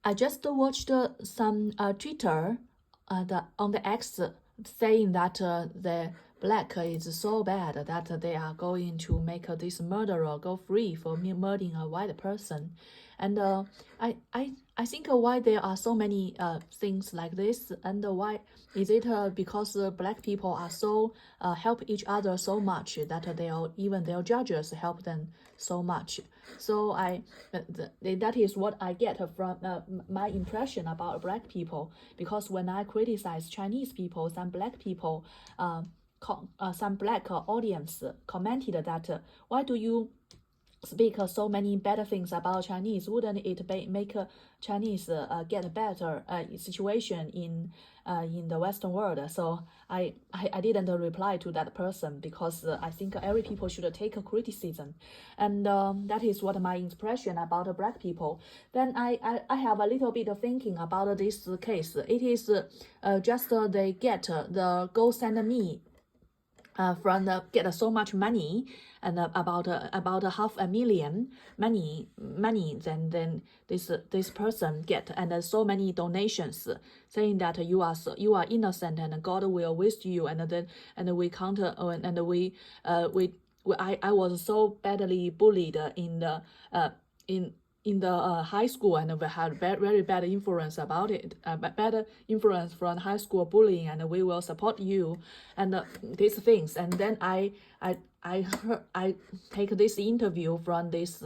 I just watched some Twitter on the X saying that the black is so bad that they are going to make this murderer go free for murdering a white person. And I think why there are so many things like this, and why is it because black people are so help each other so much that even their judges help them so much. So that is what I get from my impression about black people, because when I criticize Chinese people, some black people, some black audience commented that why do you speak so many better things about Chinese? Wouldn't it make Chinese get a better situation in the Western world? So I didn't reply to that person, because I think every people should take a criticism, and that is what my impression about black people. Then I have a little bit of thinking about this case. It is just they get the go send me from the get so much money, and about $500,000 money, then this person get, and so many donations saying that you are innocent and God will with you, and then and we can't and we I was so badly bullied in the high school, and we had very bad influence about it, bad influence from high school bullying, and we will support you, and these things. And then I take this interview from this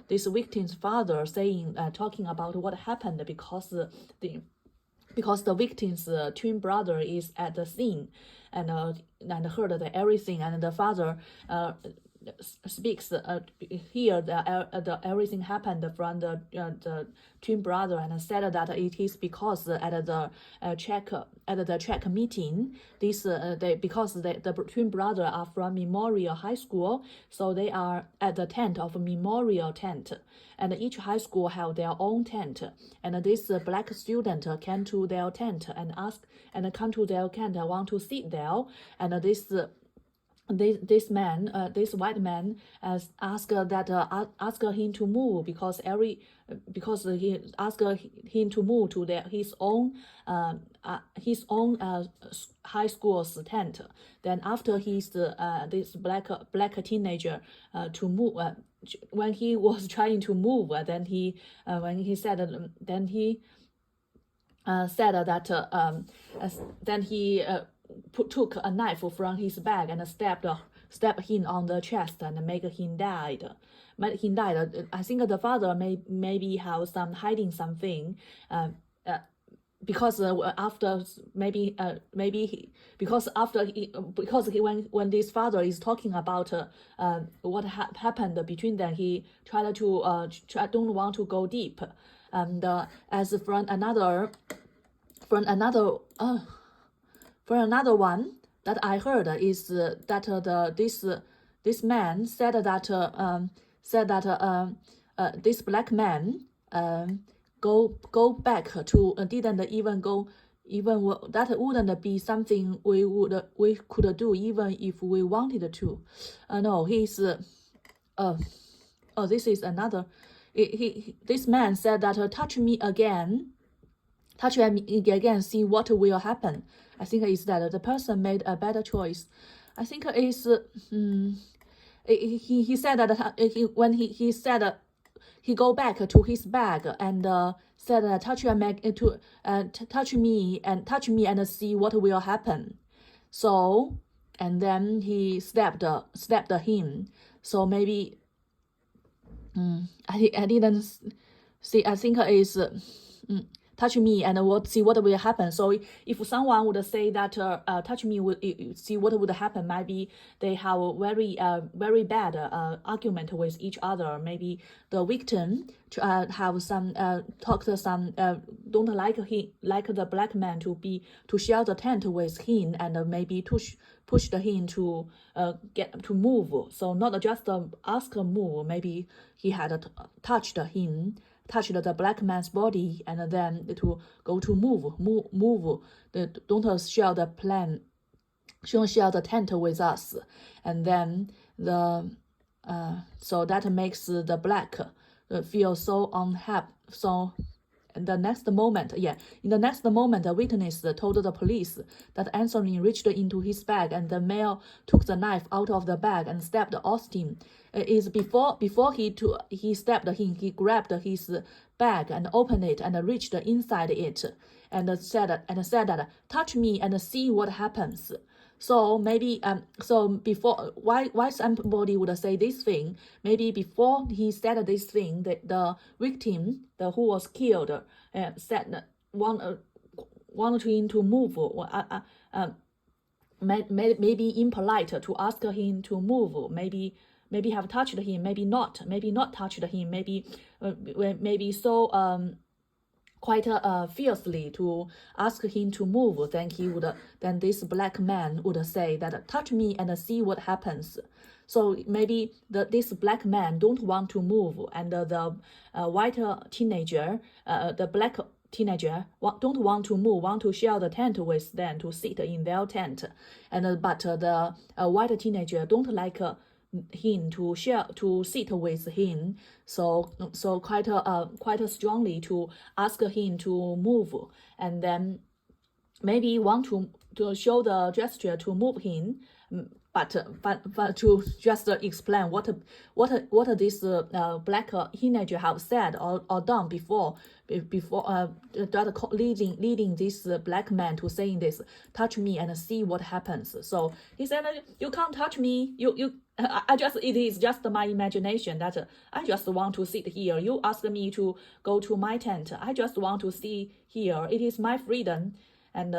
victim's father saying, talking about what happened, because the victim's twin brother is at the scene, and heard everything, and the father speaks here the everything happened from the twin brother, and said that it is because at the check meeting, this because the twin brother are from Memorial High School, so they are at the tent of Memorial tent, and each high school have their own tent, and this black student came to their tent and come to their tent, want to sit there, and this white man asked him to move, because he asked him to move to his own high school's tent. Then after this black teenager to move, when he was trying to move, then he said then he took a knife from his bag and stabbed him on the chest and made him died. I think the father maybe have hiding something, because after when this father is talking about what happened between them, he tried to don't want to go deep, and as from another one that I heard is that this man said that this black man go back to didn't even go, even that wouldn't be something we could do even if we wanted to. No, he's this is another. This man said that touch me again, see what will happen. I think is that the person made a better choice. I think is he said that when he said he go back to his bag and said touch me and see what will happen. So and then he stabbed him. So maybe I didn't see. I think is. Touch me and see what will happen. So if someone would say that touch me, see what would happen, maybe they have a very bad argument with each other. Maybe the victim have some talk to some don't like the black man to share the tent with him, and maybe pushed him to get to move. So not just ask a move, maybe he had touched the black man's body, and then to go to move. Don't share the plan, don't share the tent with us, and then so that makes the black feel so unhappy, so in the next moment, a witness told the police that Anthony reached into his bag and the male took the knife out of the bag and stabbed Austin. Is before he stabbed him, he grabbed his bag and opened it and reached inside it and said that touch me and see what happens. So maybe so before why somebody would say this thing, maybe before he said this thing, the victim, who was killed, said wanted him to move, maybe impolite to ask him to move, maybe have touched him, maybe not touched him, maybe so quite fiercely to ask him to move, then this black man would say that touch me and see what happens. So maybe this black man don't want to move, and the white teenager, the black teenager don't want to move, want to share the tent with them, to sit in their tent, and but the white teenager don't like him to sit with him, so quite strongly to ask him to move, and then maybe want to show the gesture to move him, but to just explain what this black teenager have said or done before that leading this black man to saying this, touch me and see what happens. So he said, you can't touch me, it is just my imagination that I just want to sit here. You ask me to go to my tent, I just want to see here. It is my freedom. And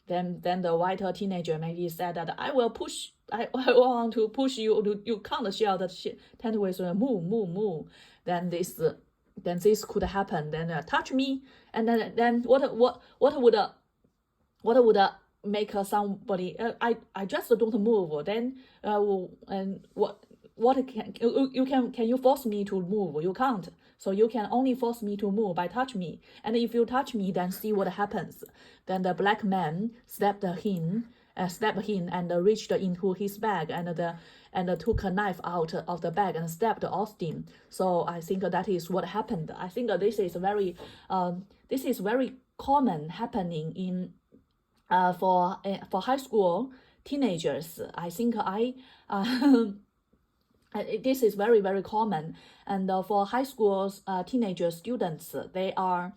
then the white teenager maybe said that I want to push you. You can't share the tent with me. Move. Then this could happen. Then touch me. And then what would make somebody? I just don't move. Then and what can you force me to move? You can't. So you can only force me to move by touch me. And if you touch me, then see what happens. Then the black man stabbed him and reached into his bag and took a knife out of the bag and stabbed Austin. So I think that is what happened. I think this is very common happening in for high school teenagers. I think this is very, very common. And for high school teenager students, they are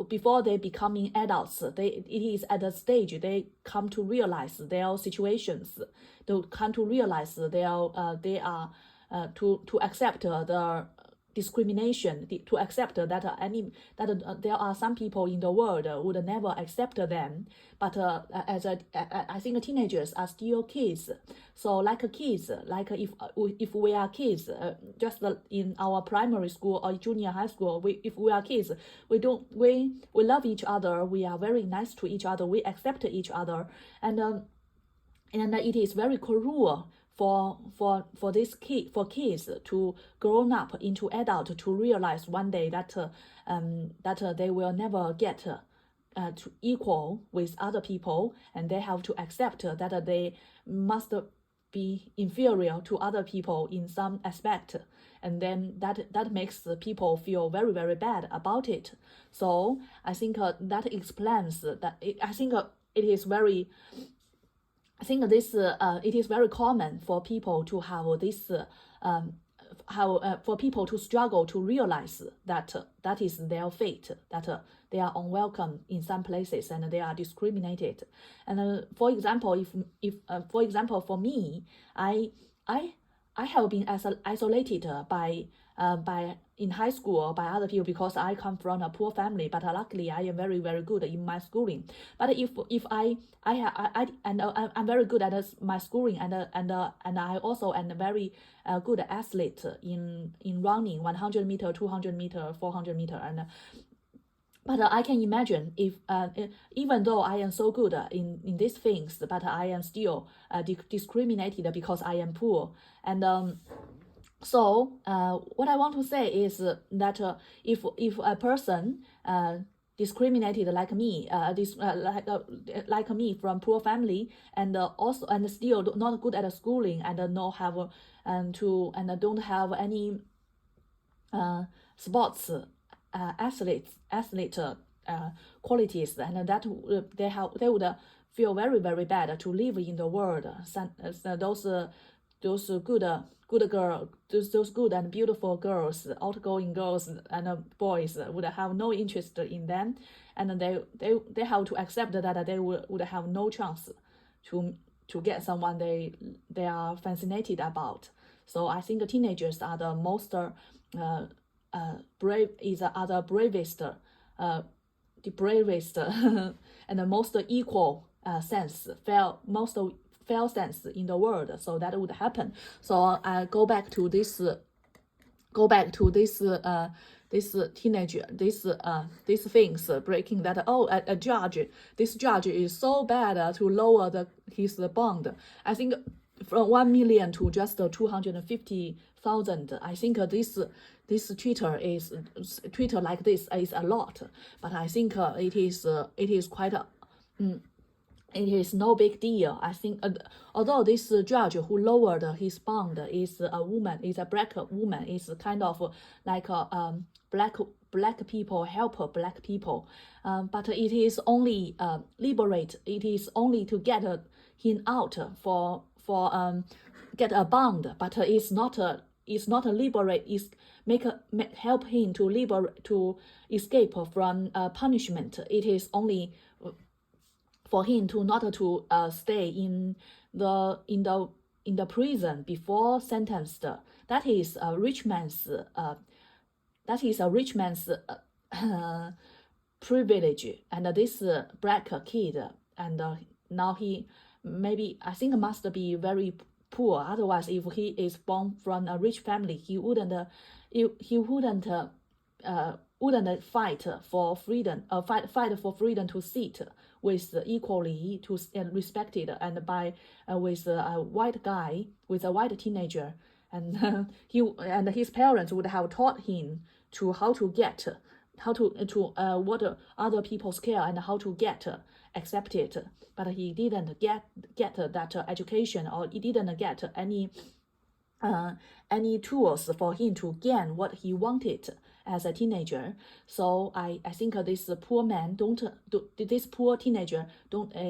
before they becoming adults, it is at the stage they come to realize their situations, to come to realize they are to accept the discrimination, to accept that there are some people in the world would never accept them, but I think teenagers are still kids. So like if we are kids, just in our primary school or junior high school, if we are kids, we love each other, we are very nice to each other, we accept each other, and it is very cruel for kids to grow up into adult to realize one day that they will never get to equal with other people, and they have to accept that they must be inferior to other people in some aspect, and then that makes people feel very, very bad about it. So I think that explains that. It is very common for people to have this for people to struggle to realize that that is their fate, that they are unwelcome in some places and they are discriminated. And for example, for me, I have been isolated by in high school by other people because I come from a poor family, but luckily I am very, very good in my schooling. But if I'm very good at my schooling, and I also am a very good athlete in running 100 meter, 200 meter, 400 meter, but I can imagine if even though I am so good in these things, but I am still discriminated because I am poor. And so what I want to say is that if a person discriminated like me, like me from poor family, and also and still not good at schooling, and don't have any sports athlete qualities, and that they would feel very, very bad to live in the world. Those good girl, those good and beautiful girls, outgoing girls and boys would have no interest in them, and they have to accept that they would have no chance to get someone they are fascinated about. So I think teenagers are the most the bravest and the most equal sense, fair sense in the world. So that would happen. So I go back to this teenager, these things breaking that. This judge is so bad to lower his bond. I think from 1 million to just 250,000. I think this Twitter like this is a lot, but I think it is quite a. It is no big deal. I think, although this judge who lowered his bond is a woman, is a black woman, is kind of like black people help black people, but it is only It is only to get him out for get a bond, but it's not a liberate. Is help him to escape from punishment. It is only for him to not to stay in the prison before sentenced. That is a rich man's privilege. And this black kid, and now he maybe, I think, must be very poor. Otherwise, if he is born from a rich family, he wouldn't fight for freedom, fight for freedom to sit with equally to respected and by with a white guy, with a white teenager, and his parents would have taught him to how to what other people's care and how to get accepted, but he didn't get that education, or he didn't get any tools for him to gain what he wanted as a teenager. So I think this poor man this poor teenager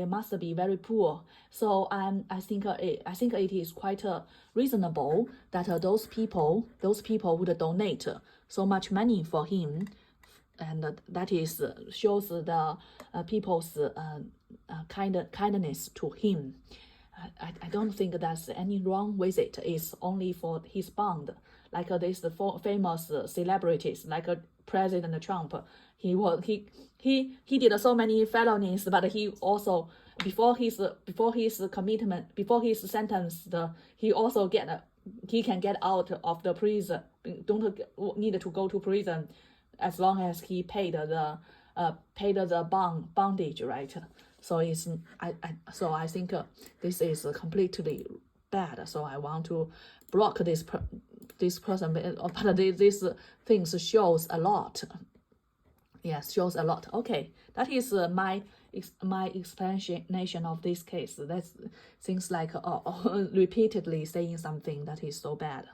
must be very poor. So I think it is quite reasonable that those people would donate so much money for him, and that is shows the people's kindness to him. I don't think there's any wrong with it. It's only for his bond. Like these famous celebrities, like President Trump. He did so many felonies, but he also before his sentence, he can get out of the prison. Don't need to go to prison as long as he paid the bondage, right? So I think this is completely bad. So I want to block this person. But these things shows a lot. Yes, shows a lot. Okay, that is my explanation of this case. That's things like repeatedly saying something that is so bad.